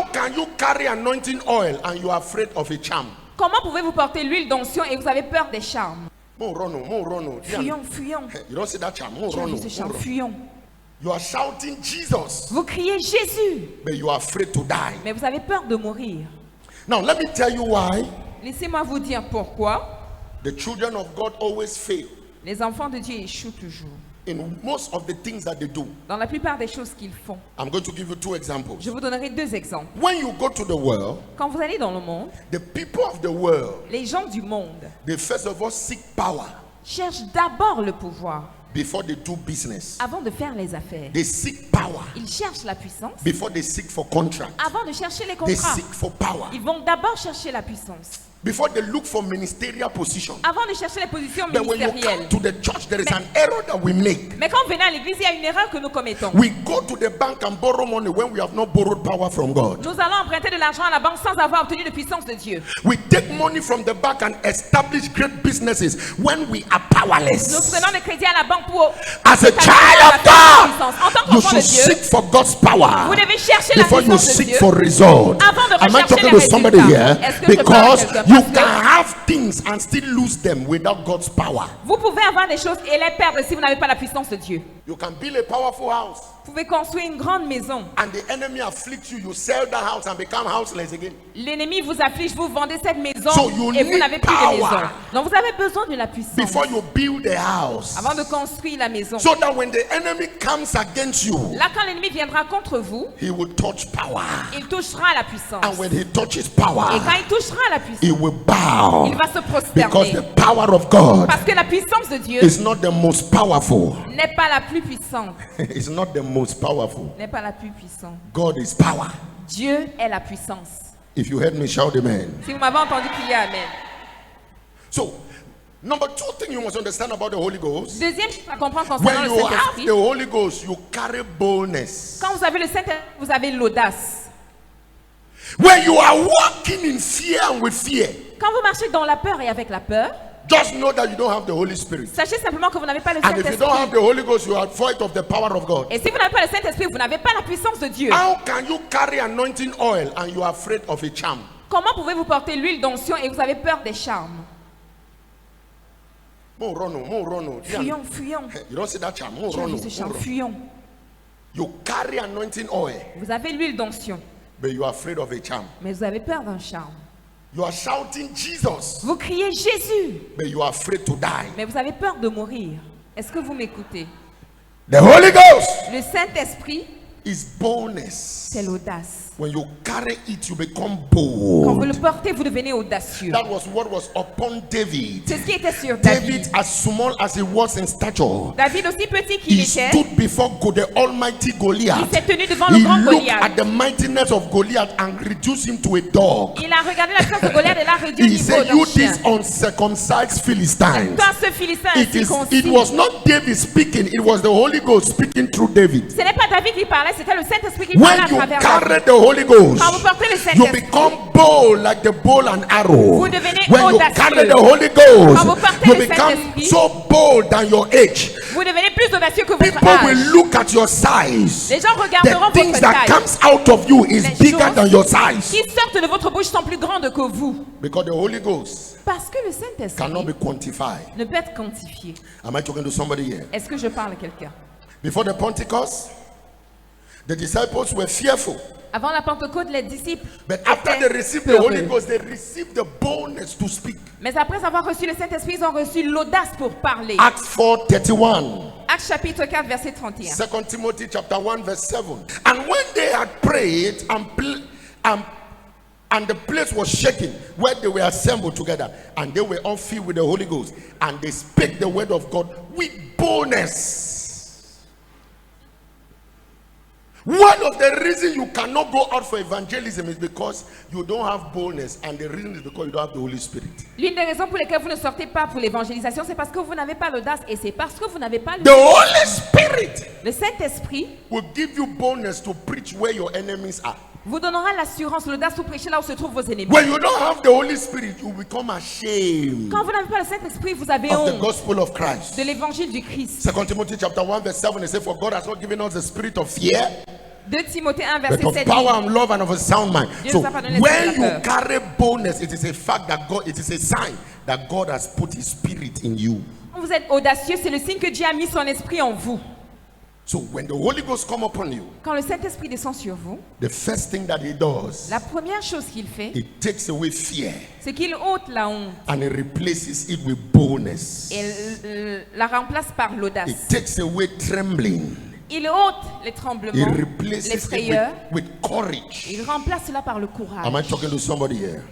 How can you carry anointing oil and you are afraid of a charm? Comment pouvez-vous porter l'huile d'onction et vous avez peur des charmes? Fuyons. Fuyons. You don't see that charm. J'ai vu ce charme, fuyons. You are shouting Jesus, Vous criez Jésus, but you are afraid to die. mais vous avez peur de mourir. Now let me tell you why Laissez-moi vous dire pourquoi the children of God always fail les enfants de Dieu échouent toujours. in most of the things that they do. Dans la plupart des choses qu'ils font. I'm going to give you two examples. Je vous donnerai deux exemples. When you go to the world, Quand vous allez dans le monde, the people of the world, les gens du monde they first of all seek power cherchent d'abord le pouvoir before they do business. avant de faire les affaires. They seek power Ils cherchent la puissance before they seek for contract. avant de chercher les They contrats. seek for power Ils vont d'abord chercher la puissance before they look for ministerial position. avant de chercher les positions But when you come ministérielles. to the church, there is an error that we make. Mais quand vous venez à l'église, il y a une erreur que nous commettons. We go to the bank and borrow money when we have not borrowed power from God. Nous allons emprunter de l'argent à la banque sans avoir obtenu de puissance de Dieu. We take money from the bank and establish great businesses when we are Nous powerless. prenons des crédits à la banque pour As a établir child la of God, puissance. En tant you qu'enfant de should Dieu, seek for God's power vous devez chercher la before you puissance de seek Dieu for result. avant de Am I rechercher talking les to somebody résultats. here? Est-ce que je parle à Because quelqu'un? you Parce que can have things and still lose them without God's power. vous pouvez avoir des choses et les perdre si vous n'avez pas la puissance de Dieu. You can build a powerful house Vous pouvez construire une grande maison. and the enemy afflicts you. You sell that house and become houseless again. L'ennemi vous afflige, vous vendez cette maison So you et vous need n'avez plus de power. maison. Donc vous avez besoin de la puissance Before you build a house, avant de construire la maison. so that when the enemy comes against you, Là, quand l'ennemi viendra contre vous, he will touch power. il touchera la puissance. And when he touches power, Et quand il touchera la he puissance, will bow. il va se Because prosterner. the power of God Parce que la puissance de Dieu is not the most powerful. n'est pas la plus puissante. It's not the most powerful. N'est pas la plus puissante. God is power. Dieu est la puissance. If you heard me, shout amen. Si vous m'avez entendu crier Amen. So, number two thing you must understand about the Holy Ghost. Deuxième chose à comprendre concernant When le you have Saint-Esprit, the Holy Ghost, you carry boldness. quand vous avez le Saint-Esprit, vous avez l'audace. When you are walking in fear and with fear, Quand vous marchez dans la peur et avec la peur, just know that you don't have the Holy Spirit. sachez simplement que vous n'avez pas le And if you don't have Saint-Esprit. the Holy Ghost, you are void of the power of God. Et si vous n'avez pas le Saint-Esprit, vous n'avez pas la puissance de Dieu. How can you carry anointing oil and you are afraid of a charm? Comment pouvez-vous porter l'huile d'onction et vous avez peur des charmes? Fuyons. Fuyons. You don't see that charm. J'ai vu ce charme, fuyons. You carry anointing oil, Vous avez l'huile d'onction, but you are afraid of a charm. mais vous avez peur d'un charme. You are shouting Jesus, Vous criez Jésus, but you are afraid to die. mais vous avez peur de mourir. Est-ce que vous m'écoutez? The Holy Ghost Le Saint-Esprit, is boldness. c'est l'audace. When you carry it, you become Quand vous le bold. portez, vous devenez audacieux. That was what was upon David. C'est ce qui était sur David, David. as small as he was in stature, David, aussi petit qu'il he était, stood before the almighty il Goliath. s'est tenu devant le He grand looked at Goliath. the mightiness of Goliath and reduced him to a dog. Il a regardé la puissance de Goliath et l'a réduit au He niveau said, d'un "You chien. this uncircumcised Philistine." Toi, ce Philistin It incirconcis. was not David speaking; it was the Holy Ghost speaking through David. Ce n'est pas David qui parlait, c'était le Saint-Esprit qui parlait When à you travers carry David. the Holy Ghost, Quand vous portez le you Saint-Esprit, become bold like the bow and arrow. Vous devenez When you audacieux. carry the Holy Quand Ghost, vous portez you le become Saint-Esprit, so bold than your age. vous devenez plus audacieux que votre People will âge. look at your size. Les gens regarderont The things votre that taille. comes out of you is Les bigger choses than your size. qui sortent de votre bouche sont plus grandes que vous. Because the Holy Ghost Parce que le cannot be Saint-Esprit quantified. ne peut être quantifié. Am I talking to somebody here? Est-ce que je parle à quelqu'un? Before the Pentecost, the disciples were fearful. Avant la Pentecôte, les disciples But after étaient they received the Holy peureux. Ghost, they received the boldness to speak. Mais après avoir reçu le Saint-Esprit, ils ont reçu l'audace pour parler. Acts 4:31. Actes chapitre 4, verset 31. 2 Timothy chapter 1 verse 7. And when they had prayed and the place was shaken where they were assembled together, and they were all filled with the Holy Ghost, and they spake the word of God with boldness. One of the reasons you cannot go out for evangelism is because you don't have boldness, and the reason is because you don't have the Holy Spirit. L'une des raisons pour lesquelles vous ne sortez pas pour l'évangélisation, c'est parce que vous n'avez pas l'audace et c'est parce que vous n'avez pas The Holy Spirit le Saint-Esprit will give you boldness to preach where your enemies are. vous donnera l'assurance, l'audace pour prêcher là où se trouvent vos ennemis. When you don't have the Holy Spirit, you become ashamed Quand vous n'avez pas le Saint-Esprit, vous avez of the honte gospel of Christ. de l'évangile du Christ. 2 Timothy chapter 1 verse 7, it says, "For God has not given us the spirit of fear, 2 Timothée 1, But verset of 7 power dit, and love and of a sound mind. Dieu So nous a pas donné when l'esprit de la you peur. carry boldness, it is a fact that God, it is a sign that God has put His Spirit in you. Quand vous êtes audacieux, c'est le signe que Dieu a mis son esprit en vous. So when the Holy Ghost come upon you, Quand le Saint-Esprit descend sur vous, the first thing that He does, la première chose qu'il fait, It takes away fear c'est qu'il ôte la honte and He replaces it with boldness. et la remplace par l'audace. It takes away trembling. Il ôte les He tremblements, replaces les it frayeurs. with courage. Il remplace cela par le courage. Am I talking to somebody here?